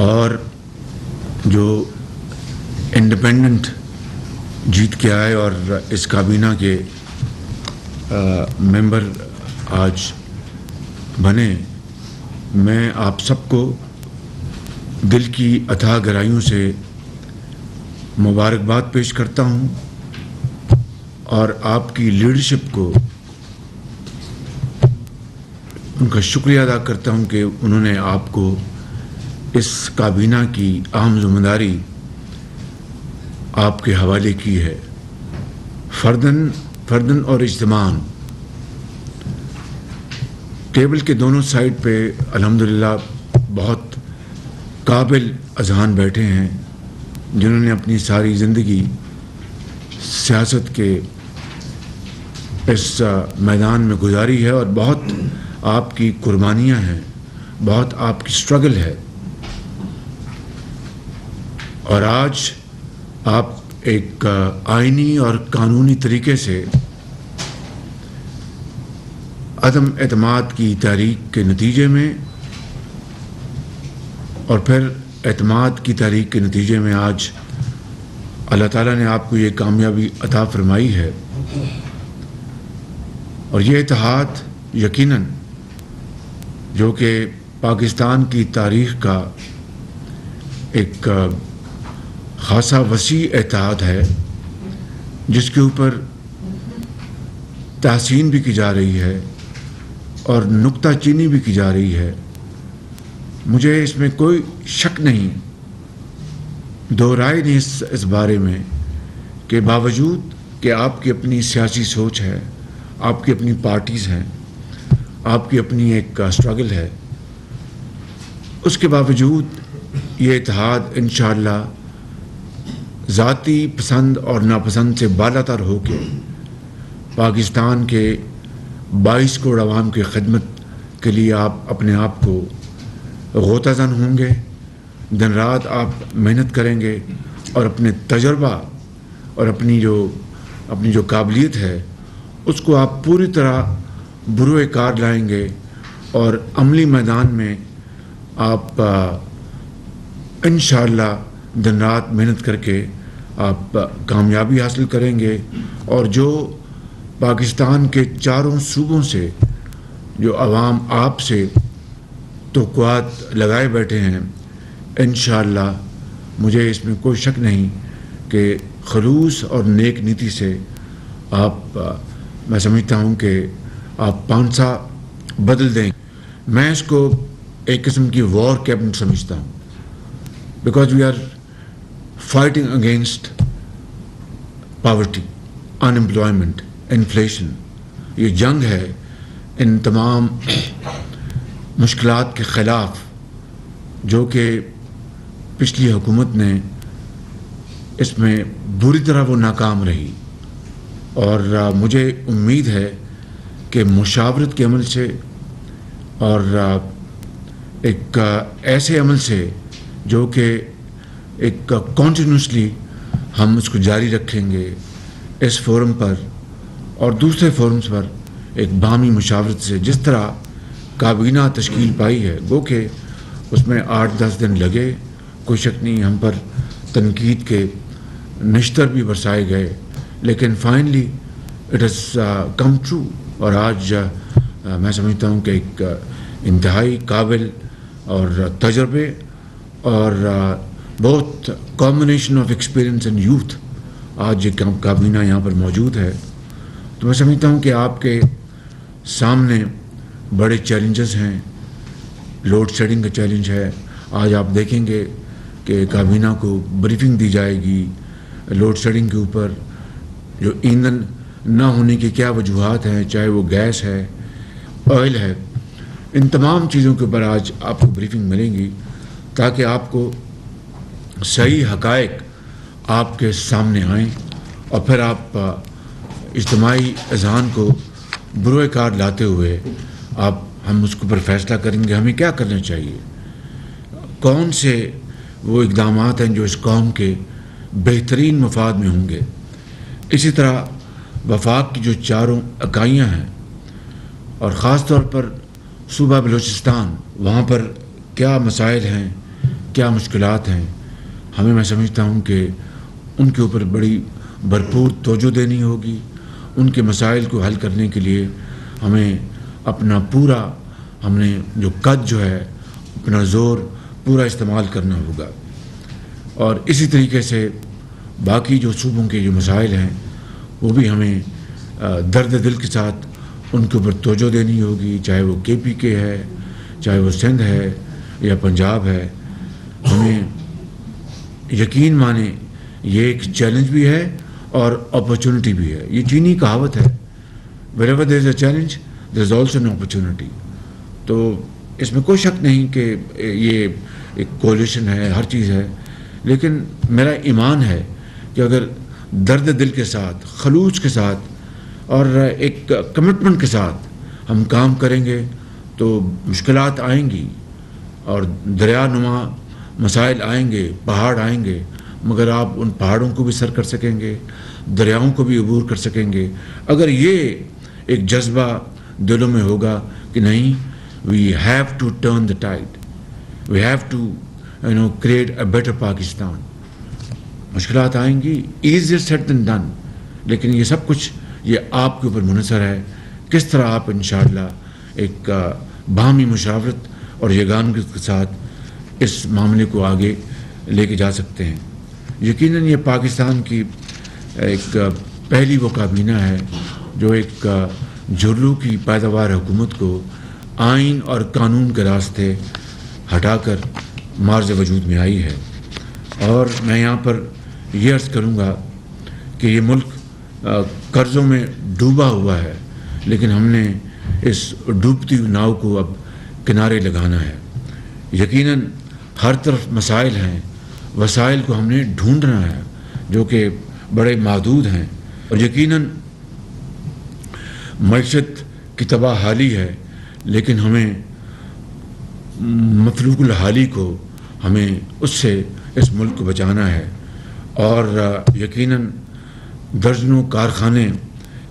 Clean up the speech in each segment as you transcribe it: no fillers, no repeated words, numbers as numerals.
اور جو انڈیپینڈنٹ جیت کے آئے اور اس کابینہ کے ممبر آج بنے، میں آپ سب کو دل کی اتھاہ گہرائیوں سے مبارکباد پیش کرتا ہوں اور آپ کی لیڈرشپ کو ان کا شکریہ ادا کرتا ہوں کہ انہوں نے آپ کو اس کابینہ کی اہم ذمہ داری آپ کے حوالے کی ہے۔ فردن اور اجتماعاً ٹیبل کے دونوں سائڈ پہ الحمدللہ بہت قابل اذہان بیٹھے ہیں جنہوں نے اپنی ساری زندگی سیاست کے اس میدان میں گزاری ہے اور بہت آپ کی قربانیاں ہیں، بہت آپ کی سٹرگل ہے، اور آج آپ ایک آئینی اور قانونی طریقے سے عدم اعتماد کی تحریک کے نتیجے میں اور پھر اعتماد کی تحریک کے نتیجے میں آج اللہ تعالیٰ نے آپ کو یہ کامیابی عطا فرمائی ہے۔ اور یہ اتحاد یقیناً جو کہ پاکستان کی تاریخ کا ایک خاصا وسیع اتحاد ہے، جس کے اوپر تحسین بھی کی جا رہی ہے اور نکتہ چینی بھی کی جا رہی ہے، مجھے اس میں کوئی شک نہیں، دو رائے نہیں اس بارے میں کہ باوجود کہ آپ کی اپنی سیاسی سوچ ہے، آپ کی اپنی پارٹیز ہیں، آپ کی اپنی ایک سٹرگل ہے، اس کے باوجود یہ اتحاد انشاءاللہ ذاتی پسند اور ناپسند سے بالا تر ہو کے پاکستان کے 22 کروڑ عوام کی خدمت کے لیے آپ اپنے آپ کو غوطہ زن ہوں گے، دن رات آپ محنت کریں گے اور اپنے تجربہ اور اپنی جو قابلیت ہے اس کو آپ پوری طرح بروئے کار لائیں گے اور عملی میدان میں آپ انشاءاللہ دن رات محنت کر کے آپ کامیابی حاصل کریں گے، اور جو پاکستان کے چاروں صوبوں سے جو عوام آپ سے توقعات لگائے بیٹھے ہیں، انشاءاللہ مجھے اس میں کوئی شک نہیں کہ خلوص اور نیک نیتی سے آپ میں سمجھتا ہوں کہ آپ پانسا بدل دیں۔ میں اس کو ایک قسم کی وار کیبنٹ سمجھتا ہوں، because we are fighting against poverty, unemployment, inflation. یہ جنگ ہے ان تمام مشکلات کے خلاف جو کہ پچھلی حکومت نے اس میں بری طرح وہ ناکام رہی، اور مجھے امید ہے کہ مشاورت کے عمل سے اور ایک ایسے عمل سے جو کہ ایک کنٹینیوسلی ہم اس کو جاری رکھیں گے اس فورم پر اور دوسرے فورمز پر، ایک باہمی مشاورت سے جس طرح کابینہ تشکیل پائی ہے، گو کہ اس میں 8-10 دن لگے، کوئی شک نہیں، ہم پر تنقید کے نشتر بھی برسائے گئے، لیکن finally it has come true, اور آج میں سمجھتا ہوں کہ ایک انتہائی قابل اور تجربے اور بہت combination of experience and youth آج یہ کابینہ یہاں پر موجود ہے۔ تو میں سمجھتا ہوں کہ آپ کے سامنے بڑے چیلنجز ہیں، لوڈ شیڈنگ کا چیلنج ہے، آج آپ دیکھیں گے کہ کابینہ کو بریفنگ دی جائے گی لوڈ شیڈنگ کے اوپر، جو ایندھن نہ ہونے کی کیا وجوہات ہیں، چاہے وہ گیس ہے، آئل ہے، ان تمام چیزوں کے اوپر آج آپ کو بریفنگ ملیں گی تاکہ آپ کو صحیح حقائق آپ کے سامنے آئیں، اور پھر آپ اجتماعی اذہان کو بروئے کار لاتے ہوئے ہم اس کے اوپر فیصلہ کریں گے ہمیں کیا کرنا چاہیے، کون سے وہ اقدامات ہیں جو اس قوم کے بہترین مفاد میں ہوں گے۔ اسی طرح وفاق کی جو چاروں اکائیاں ہیں، اور خاص طور پر صوبہ بلوچستان، وہاں پر کیا مسائل ہیں، کیا مشکلات ہیں، ہمیں میں سمجھتا ہوں کہ ان کے اوپر بڑی بھرپور توجہ دینی ہوگی. ان کے مسائل کو حل کرنے کے لیے ہمیں اپنا پورا ہم نے جو قد جو ہے اپنا زور پورا استعمال کرنا ہوگا. اور اسی طریقے سے باقی جو صوبوں کے جو مسائل ہیں وہ بھی ہمیں درد دل کے ساتھ ان کے اوپر توجہ دینی ہوگی، چاہے وہ KPK ہے، چاہے وہ سندھ ہے یا پنجاب ہے. ہمیں یقین مانیں یہ ایک چیلنج بھی ہے اور اپرچونٹی بھی ہے. یہ چینی کہاوت ہے، wherever there is a challenge there is also an opportunity. تو اس میں کوئی شک نہیں کہ یہ ایک کولیشن ہے، ہر چیز ہے، لیکن میرا ایمان ہے کہ اگر درد دل کے ساتھ، خلوص کے ساتھ اور ایک کمٹمنٹ کے ساتھ ہم کام کریں گے تو مشکلات آئیں گی اور دریا نما مسائل آئیں گے، پہاڑ آئیں گے، مگر آپ ان پہاڑوں کو بھی سر کر سکیں گے، دریاؤں کو بھی عبور کر سکیں گے اگر یہ ایک جذبہ دلوں میں ہوگا کہ نہیں، we have to turn the tide, we have to create a better Pakistan. مشکلات آئیں گی، easier said than done، لیکن یہ سب کچھ یہ آپ کے اوپر منحصر ہے کس طرح آپ انشاءاللہ ایک باہمی مشاورت اور یگانگی کے ساتھ اس معاملے کو آگے لے کے جا سکتے ہیں. یقیناً یہ پاکستان کی ایک پہلی وہ کابینہ ہے جو ایک جھرلو کی پیداوار حکومت کو آئین اور قانون کے راستے ہٹا کر معرض وجود میں آئی ہے. اور میں یہاں پر یہ عرض کروں گا کہ یہ ملک قرضوں میں ڈوبا ہوا ہے، لیکن ہم نے اس ڈوبتی ہوئی ناؤ کو اب کنارے لگانا ہے. یقیناً ہر طرف مسائل ہیں، وسائل کو ہم نے ڈھونڈنا ہے جو کہ بڑے محدود ہیں، اور یقیناً معیشت کی تباہ حالی ہے، لیکن ہمیں مفلوق الحالی کو ہمیں اس سے اس ملک کو بچانا ہے. اور یقیناً درجنوں کارخانے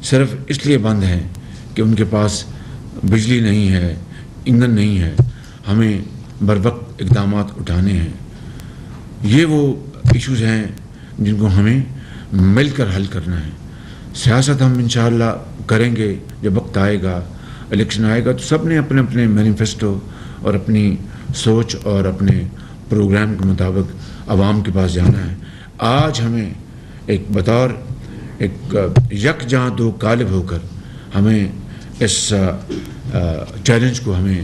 صرف اس لیے بند ہیں کہ ان کے پاس بجلی نہیں ہے، ایندھن نہیں ہے. ہمیں بروقت اقدامات اٹھانے ہیں. یہ وہ ایشوز ہیں جن کو ہمیں مل کر حل کرنا ہے. سیاست ہم انشاءاللہ کریں گے جب وقت آئے گا، الیکشن آئے گا تو سب نے اپنے اپنے مینیفیسٹو اور اپنی سوچ اور اپنے پروگرام کے مطابق عوام کے پاس جانا ہے. آج ہمیں ایک بطور ایک یکجاں دو قالب ہو کر ہمیں اس چیلنج کو ہمیں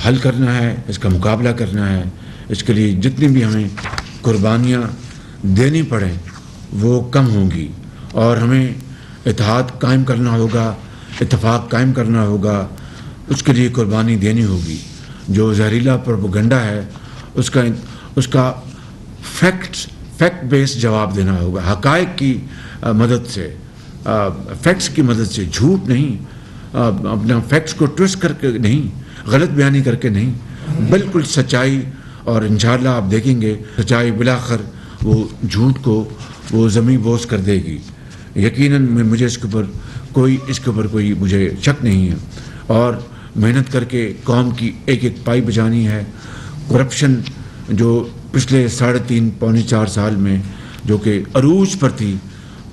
حل کرنا ہے، اس کا مقابلہ کرنا ہے. اس کے لیے جتنی بھی ہمیں قربانیاں دینی پڑیں وہ کم ہوں گی، اور ہمیں اتحاد قائم کرنا ہوگا، اتفاق قائم کرنا ہوگا، اس کے لیے قربانی دینی ہوگی. جو زہریلا پروپیگنڈا ہے اس کا فیکٹ بیس جواب دینا ہوگا، حقائق کی مدد سے، فیکٹس کی مدد سے، جھوٹ نہیں، اپنا فیکٹس کو ٹوسٹ کر کے نہیں، غلط بیانی کر کے نہیں، بالکل سچائی. اور انشاءاللہ آپ دیکھیں گے سچائی بلاخر وہ جھوٹ کو وہ زمیں بوس کر دے گی. یقیناً مجھے اس کے اوپر کوئی مجھے شک نہیں ہے. اور محنت کر کے قوم کی ایک ایک پائی بچانی ہے. کرپشن جو پچھلے 3.5 پونے 4 سال میں جو کہ عروج پر تھی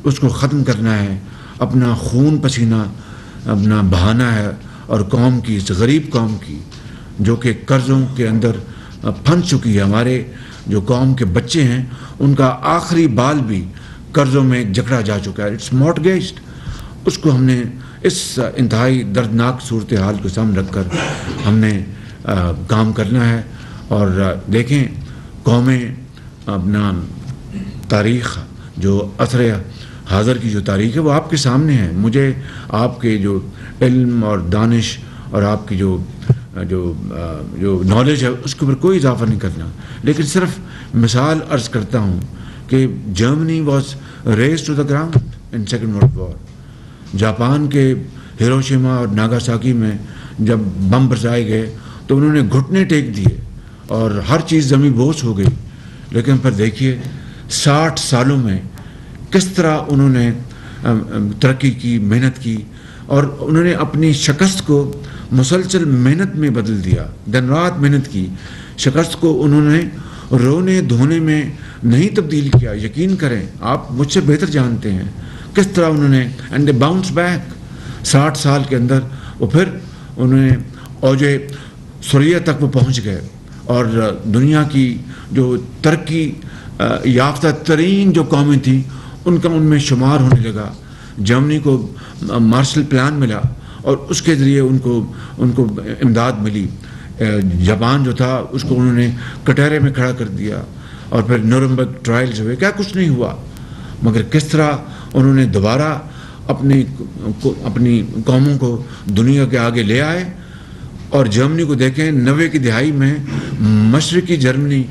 اس کو ختم کرنا ہے. اپنا خون پسینہ اپنا بہانا ہے، اور قوم کی، اس غریب قوم کی جو کہ قرضوں کے اندر پھنس چکی ہے. ہمارے جو قوم کے بچے ہیں ان کا آخری بال بھی قرضوں میں جکڑا جا چکا ہے، اٹس مورٹگیجڈ. اس کو ہم نے اس انتہائی دردناک صورتحال کو سامنے رکھ کر ہم نے کام کرنا ہے. اور دیکھیں قومیں اپنا تاریخ جو عصر حاضر کی جو تاریخ ہے وہ آپ کے سامنے ہے. مجھے آپ کے جو علم اور دانش اور آپ کی جو نالج ہے اس کے اوپر کوئی اضافہ نہیں کرنا، لیکن صرف مثال عرض کرتا ہوں کہ Germany was razed to the ground in second world war. Japan کے ہیروشیما اور ناگاساکی میں جب بم برسائے گئے تو انہوں نے گھٹنے ٹیک دیے اور ہر چیز زمیں بوس ہو گئی. لیکن پھر دیکھیے 60 سالوں میں کس طرح انہوں نے ترقی کی، محنت کی، اور انہوں نے اپنی شکست کو مسلسل محنت میں بدل دیا. دن رات محنت کی، شکست کو انہوں نے رونے دھونے میں نہیں تبدیل کیا. یقین کریں آپ مجھ سے بہتر جانتے ہیں کس طرح انہوں نے اینڈ دے باؤنس بیک. 60 سال کے اندر وہ پھر انہوں نے اوج سریا تک وہ پہنچ گئے اور دنیا کی جو ترقی یافتہ ترین جو قومیں تھیں ان کا ان میں شمار ہونے لگا. جرمنی کو مارشل پلان ملا اور اس کے ذریعے ان کو امداد ملی. جاپان جو تھا اس کو انہوں نے کٹہرے میں کھڑا کر دیا اور پھر نورمبرگ ٹرائلز ہوئے. کیا کچھ نہیں ہوا، مگر کس طرح انہوں نے دوبارہ اپنی قوموں کو دنیا کے آگے لے آئے. اور جرمنی کو دیکھیں 90 کی دہائی میں مشرقی جرمنی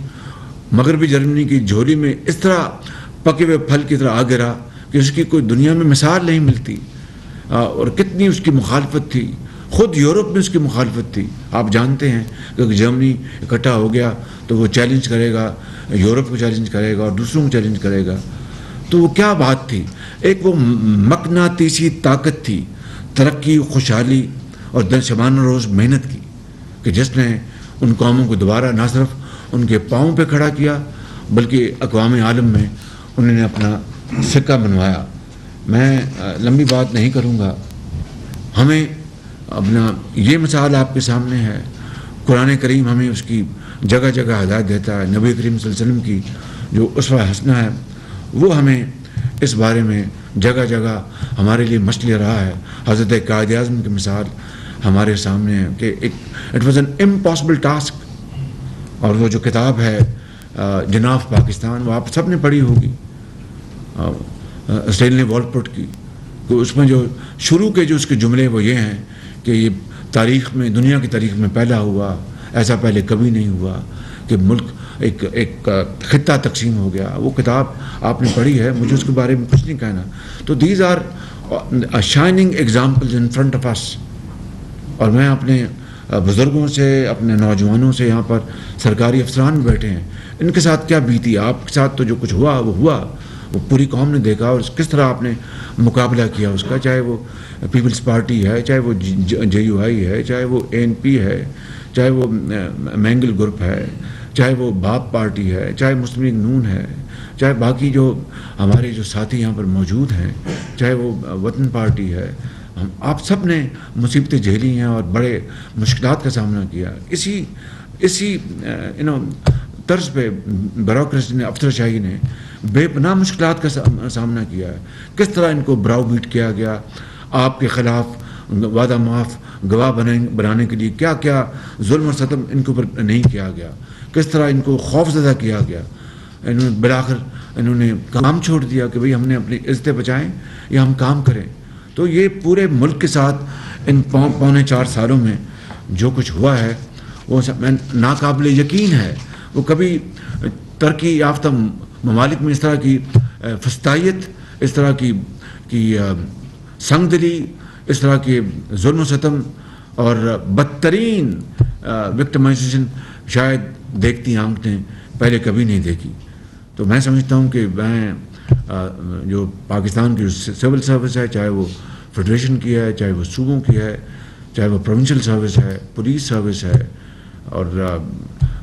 مغربی جرمنی کی جھولی میں اس طرح پکے ہوئے پھل کی طرح آ گرا کہ اس کی کوئی دنیا میں مثال نہیں ملتی. اور کتنی اس کی مخالفت تھی، خود یورپ میں اس کی مخالفت تھی. آپ جانتے ہیں کہ جرمنی اکٹھا ہو گیا تو وہ چیلنج کرے گا، یورپ کو چیلنج کرے گا اور دوسروں کو چیلنج کرے گا. تو وہ کیا بات تھی، ایک وہ مقناطیسی طاقت تھی، ترقی، خوشحالی اور شبانہ روز محنت کی، کہ جس نے ان قوموں کو دوبارہ نہ صرف ان کے پاؤں پہ کھڑا کیا بلکہ اقوام عالم میں انہوں نے اپنا سکہ بنوایا. میں لمبی بات نہیں کروں گا. ہمیں اپنا یہ مثال آپ کے سامنے ہے. قرآن کریم ہمیں اس کی جگہ جگہ ہدایت دیتا ہے. نبی کریم صلی اللہ علیہ وسلم کی جو اسوہ حسنہ ہے وہ ہمیں اس بارے میں جگہ جگہ ہمارے لیے مشعل رہا ہے. حضرت قائد اعظم کی مثال ہمارے سامنے ہے کہ it was an impossible task. اور وہ جو کتاب ہے جناح پاکستان، وہ آپ سب نے پڑھی ہوگی، اسٹینلی والپورٹ کی. تو اس میں جو شروع کے جو اس کے جملے وہ یہ ہیں کہ یہ تاریخ میں، دنیا کی تاریخ میں پہلا ہوا، ایسا پہلے کبھی نہیں ہوا کہ ملک ایک خطہ تقسیم ہو گیا. وہ کتاب آپ نے پڑھی ہے، مجھے اس کے بارے میں کچھ نہیں کہنا. تو these are shining examples in front of us. اور میں اپنے بزرگوں سے، اپنے نوجوانوں سے، یہاں پر سرکاری افسران بیٹھے ہیں، ان کے ساتھ کیا بیتی. آپ کے ساتھ تو جو کچھ ہوا وہ ہوا، وہ پوری قوم نے دیکھا اور کس طرح آپ نے مقابلہ کیا اس کا. چاہے وہ پیپلز پارٹی ہے، چاہے وہ JUI ہے، چاہے وہ ANP ہے، چاہے وہ مینگل گروپ ہے، چاہے وہ باپ پارٹی ہے، چاہے مسلم لیگ نون ہے، چاہے باقی جو ہمارے جو ساتھی یہاں پر موجود ہیں، چاہے وہ وطن پارٹی ہے. آپ سب نے مصیبتیں جھیلی ہیں اور بڑے مشکلات کا سامنا کیا. اسی طرز پہ بیوروکریسی نے، افسر شاہی نے بے پناہ مشکلات کا سامنا کیا ہے. کس طرح ان کو براؤ بیٹ کیا گیا، آپ کے خلاف وعدہ معاف گواہ بنانے کے لیے کیا کیا ظلم اور ستم ان کے اوپر نہیں کیا گیا، کس طرح ان کو خوف زدہ کیا گیا. بالآخر انہوں نے کام چھوڑ دیا کہ بھئی ہم نے اپنی عزتیں بچائیں یا ہم کام کریں. تو یہ پورے ملک کے ساتھ ان 4.25 سالوں میں جو کچھ ہوا ہے وہ ناقابل یقین ہے. وہ کبھی ترقی یافتہ ممالک میں اس طرح کی فسطائیت، اس طرح کی سنگ دلی، اس طرح کے ظلم و ستم اور بدترین وکٹمائزیشن شاید دیکھتی آنکھیں پہلے کبھی نہیں دیکھی. تو میں سمجھتا ہوں کہ میں جو پاکستان کی سول سروس ہے، چاہے وہ فیڈریشن کی ہے، چاہے وہ صوبوں کی ہے، چاہے وہ پروونشل سروس ہے، پولیس سروس ہے، اور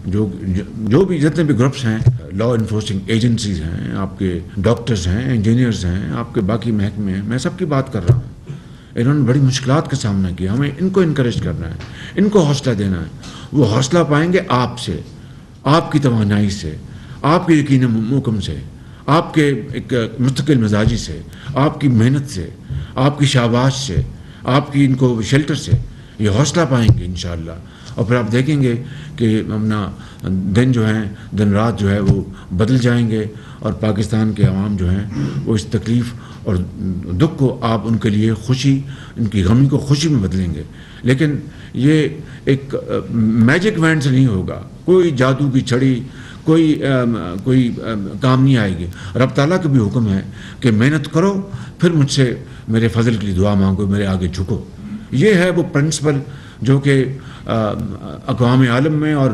جو بھی جتنے بھی گروپس ہیں، لا انفورسنگ ایجنسیز ہیں، آپ کے ڈاکٹرز ہیں، انجینئرز ہیں، آپ کے باقی محکمے ہیں، میں سب کی بات کر رہا ہوں. انہوں نے بڑی مشکلات کا سامنا کیا. ہمیں ان کو انکریج کرنا ہے، ان کو حوصلہ دینا ہے. وہ حوصلہ پائیں گے آپ سے، آپ کی توانائی سے، آپ کے یقین محکم سے، آپ کے ایک مستقل مزاجی سے، آپ کی محنت سے، آپ کی شاباش سے، آپ کی ان کو شیلٹر سے یہ حوصلہ پائیں گے انشاءاللہ. اور پھر آپ دیکھیں گے کہ اپنا دن جو ہیں، دن رات جو ہے وہ بدل جائیں گے اور پاکستان کے عوام جو ہیں وہ اس تکلیف اور دکھ کو آپ ان کے لیے خوشی، ان کی غمی کو خوشی میں بدلیں گے. لیکن یہ ایک میجک وینڈ سے نہیں ہوگا، کوئی جادو کی چھڑی، کوئی کام نہیں آئے گی. رب تعالیٰ کا بھی حکم ہے کہ محنت کرو، پھر مجھ سے میرے فضل کے لیے دعا مانگو، میرے آگے جھکو. یہ ہے وہ پرنسپل جو کہ اقوام عالم میں اور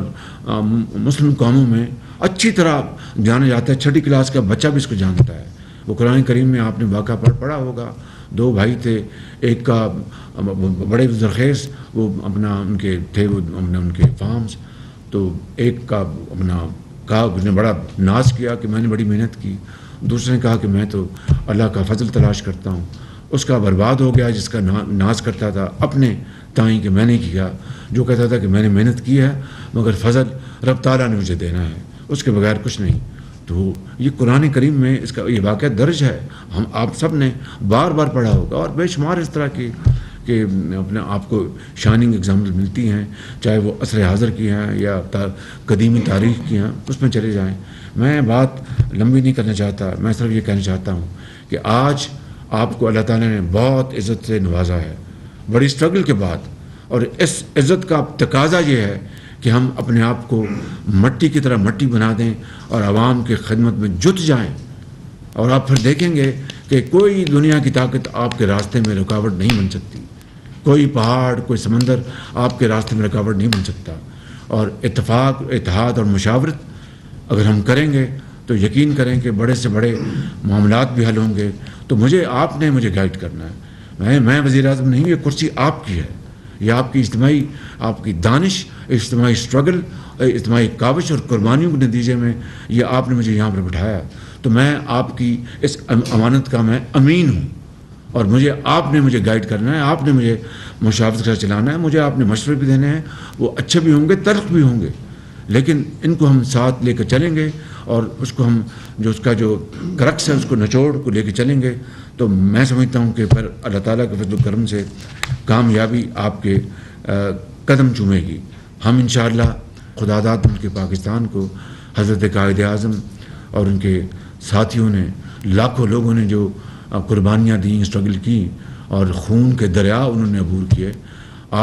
مسلم قوموں میں اچھی طرح جانا جاتا ہے. 6ٹھی کلاس کا بچہ بھی اس کو جانتا ہے. وہ قرآن کریم میں آپ نے واقعہ پڑھا ہوگا. 2 بھائی تھے، ایک کا بڑے زرخیز وہ اپنا ان کے تھے، وہ ان کے فارمز، تو ایک کا اپنا کہا، اس نے بڑا ناز کیا کہ میں نے بڑی محنت کی. دوسرے نے کہا کہ میں تو اللہ کا فضل تلاش کرتا ہوں. اس کا برباد ہو گیا جس کا ناز کرتا تھا اپنے تائیں کہ میں نے کیا، جو کہتا تھا کہ میں نے محنت کی ہے مگر فضل رب تعالیٰ نے مجھے دینا ہے، اس کے بغیر کچھ نہیں. تو یہ قرآن کریم میں اس کا یہ واقعہ درج ہے. ہم آپ سب نے بار بار پڑھا ہوگا، اور بے شمار اس طرح کی کہ اپنے آپ کو شائننگ اگزامپل ملتی ہیں، چاہے وہ عصر حاضر کی ہیں یا قدیمی تاریخ کی ہیں، اس میں چلے جائیں. میں بات لمبی نہیں کرنا چاہتا، میں صرف یہ کہنا چاہتا ہوں کہ آج آپ کو اللہ تعالیٰ نے بہت عزت سے نوازا ہے بڑی اسٹرگل کے بعد، اور اس عزت کا تقاضا یہ ہے کہ ہم اپنے آپ کو مٹی کی طرح مٹی بنا دیں اور عوام کی خدمت میں جت جائیں. اور آپ پھر دیکھیں گے کہ کوئی دنیا کی طاقت آپ کے راستے میں رکاوٹ نہیں بن سکتی، کوئی پہاڑ کوئی سمندر آپ کے راستے میں رکاوٹ نہیں بن سکتا. اور اتفاق، اتحاد اور مشاورت اگر ہم کریں گے تو یقین کریں کہ بڑے سے بڑے معاملات بھی حل ہوں گے. تو آپ نے مجھے گائیڈ کرنا ہے. میں وزیر اعظم نہیں ہوں، یہ کرسی آپ کی ہے، یہ آپ کی اجتماعی، آپ کی دانش، اجتماعی اسٹرگل، اجتماعی کاوش اور قربانیوں کے نتیجے میں یہ آپ نے مجھے یہاں پر بٹھایا. تو میں آپ کی اس امانت کا میں امین ہوں، اور آپ نے مجھے گائیڈ کرنا ہے، آپ نے مجھے مشاورت سے چلانا ہے. مجھے آپ نے مشورے بھی دینے ہیں، وہ اچھے بھی ہوں گے، تلخ بھی ہوں گے، لیکن ان کو ہم ساتھ لے کر چلیں گے، اور اس کو ہم جو اس کا جو کرکس ہے اس کو نچوڑ کو لے کے چلیں گے. تو میں سمجھتا ہوں کہ پھر اللہ تعالیٰ کے فضل و کرم سے کامیابی آپ کے قدم چومے گی. ہم انشاءاللہ خدا داد ملک پاکستان کو حضرت قائد اعظم اور ان کے ساتھیوں نے، لاکھوں لوگوں نے جو قربانیاں دیں، اسٹرگل کی، اور خون کے دریا انہوں نے عبور کیے،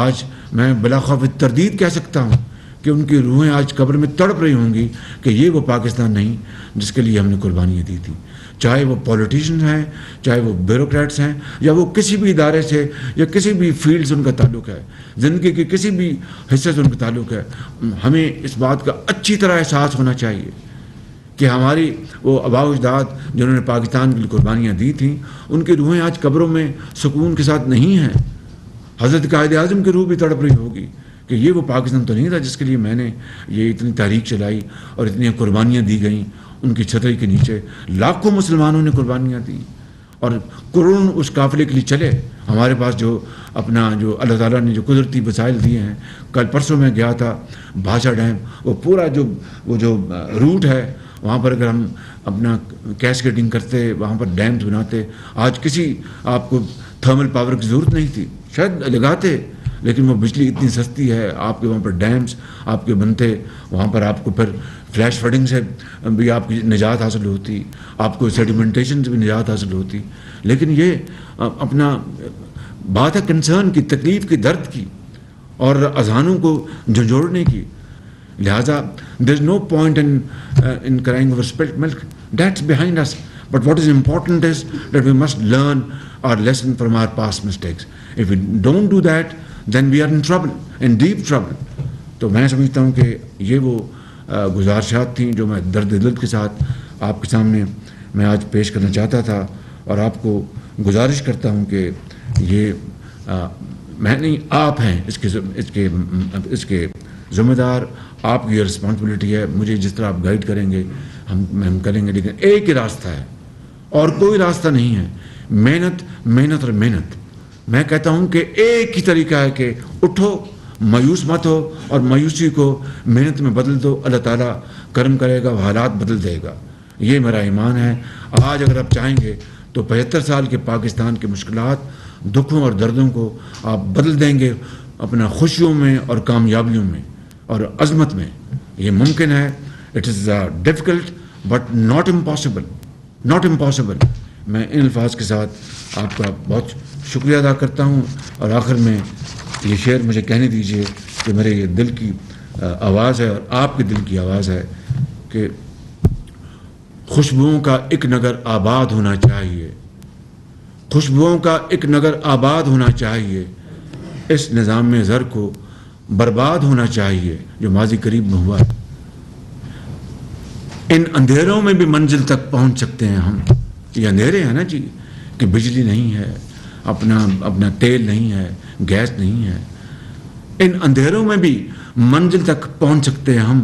آج میں بلا خوف تردید کہہ سکتا ہوں کہ ان کی روحیں آج قبر میں تڑپ رہی ہوں گی کہ یہ وہ پاکستان نہیں جس کے لیے ہم نے قربانیاں دی تھیں. چاہے وہ پولیٹیشین ہیں، چاہے وہ بیوروکریٹس ہیں، یا وہ کسی بھی ادارے سے یا کسی بھی فیلڈ سے ان کا تعلق ہے، زندگی کے کسی بھی حصے سے ان کا تعلق ہے. ہمیں اس بات کا اچھی طرح احساس ہونا چاہیے کہ ہماری وہ آباء و اجداد جنہوں نے پاکستان کے لیے قربانیاں دی تھیں، ان کی روحیں آج قبروں میں سکون کے ساتھ نہیں ہیں. حضرت قائد اعظم کی روح بھی تڑپ رہی ہوگی کہ یہ وہ پاکستان تو نہیں تھا جس کے لیے میں نے یہ اتنی تاریخ چلائی اور اتنی قربانیاں دی گئیں. ان کی چھتری کے نیچے لاکھوں مسلمانوں نے قربانیاں دیں، اور قرون اس قافلے کے لیے چلے. ہمارے پاس جو اپنا جو اللہ تعالیٰ نے جو قدرتی وسائل دیے ہیں، کل پرسوں میں گیا تھا بھاشا ڈیم، وہ پورا وہ جو روٹ ہے وہاں پر اگر ہم اپنا کیسکیڈنگ کرتے، وہاں پر ڈیمز بناتے، آج کسی آپ کو تھرمل پاور کی ضرورت نہیں تھی، شاید لگاتے، لیکن وہ بجلی اتنی سستی ہے، آپ کے وہاں پر ڈیمز آپ کے بنتے، وہاں پر آپ کو پھر فلیش فلڈنگ سے بھی آپ کی نجات حاصل ہوتی، آپ کو سیڈیمنٹیشن سے بھی نجات حاصل ہوتی. لیکن یہ اپنا بات ہے کنسرن کی، تکلیف کی، درد کی، اور اذہانوں کو جھنجھوڑنے کی. لہٰذا there is no point in crying over spilt milk. That's behind us. But what is important is that we must learn our lesson from our past mistakes. If we don't do that, then we are in trouble, in deep trouble. تو میں سمجھتا ہوں کہ یہ وہ گزارشات تھیں جو میں درد دل کے ساتھ آپ کے سامنے میں آج پیش کرنا چاہتا تھا، اور آپ کو گزارش کرتا ہوں کہ یہ میں نہیں، آپ ہیں اس کے ذمہ دار، آپ کی یہ رسپانسبلٹی ہے. مجھے جس طرح آپ گائیڈ کریں گے ہم کریں گے، لیکن ایک ہی راستہ ہے اور کوئی راستہ نہیں ہے. محنت محنت اور محنت. میں کہتا ہوں کہ ایک ہی طریقہ ہے کہ اٹھو، مایوس مت ہو، اور مایوسی کو محنت میں بدل دو. اللہ تعالیٰ کرم کرے گا، حالات بدل دے گا. یہ میرا ایمان ہے. آج اگر آپ چاہیں گے تو 75 سال کے پاکستان کی مشکلات، دکھوں اور دردوں کو آپ بدل دیں گے اپنا خوشیوں میں اور کامیابیوں میں اور عظمت میں. یہ ممکن ہے. It is difficult but not impossible, not impossible. میں ان الفاظ کے ساتھ آپ کا بہت شکریہ ادا کرتا ہوں، اور آخر میں یہ شعر مجھے کہنے دیجیے کہ میرے یہ دل کی آواز ہے اور آپ کے دل کی آواز ہے کہ خوشبوؤں کا ایک نگر آباد ہونا چاہیے، خوشبوؤں کا ایک نگر آباد ہونا چاہیے، اس نظام زر کو برباد ہونا چاہیے جو ماضی قریب میں ہوا. ان اندھیروں میں بھی منزل تک پہنچ سکتے ہیں ہم. یہ اندھیرے ہیں نا جی، کہ بجلی نہیں ہے، اپنا تیل نہیں ہے، گیس نہیں ہے. ان اندھیروں میں بھی منزل تک پہنچ سکتے ہیں ہم،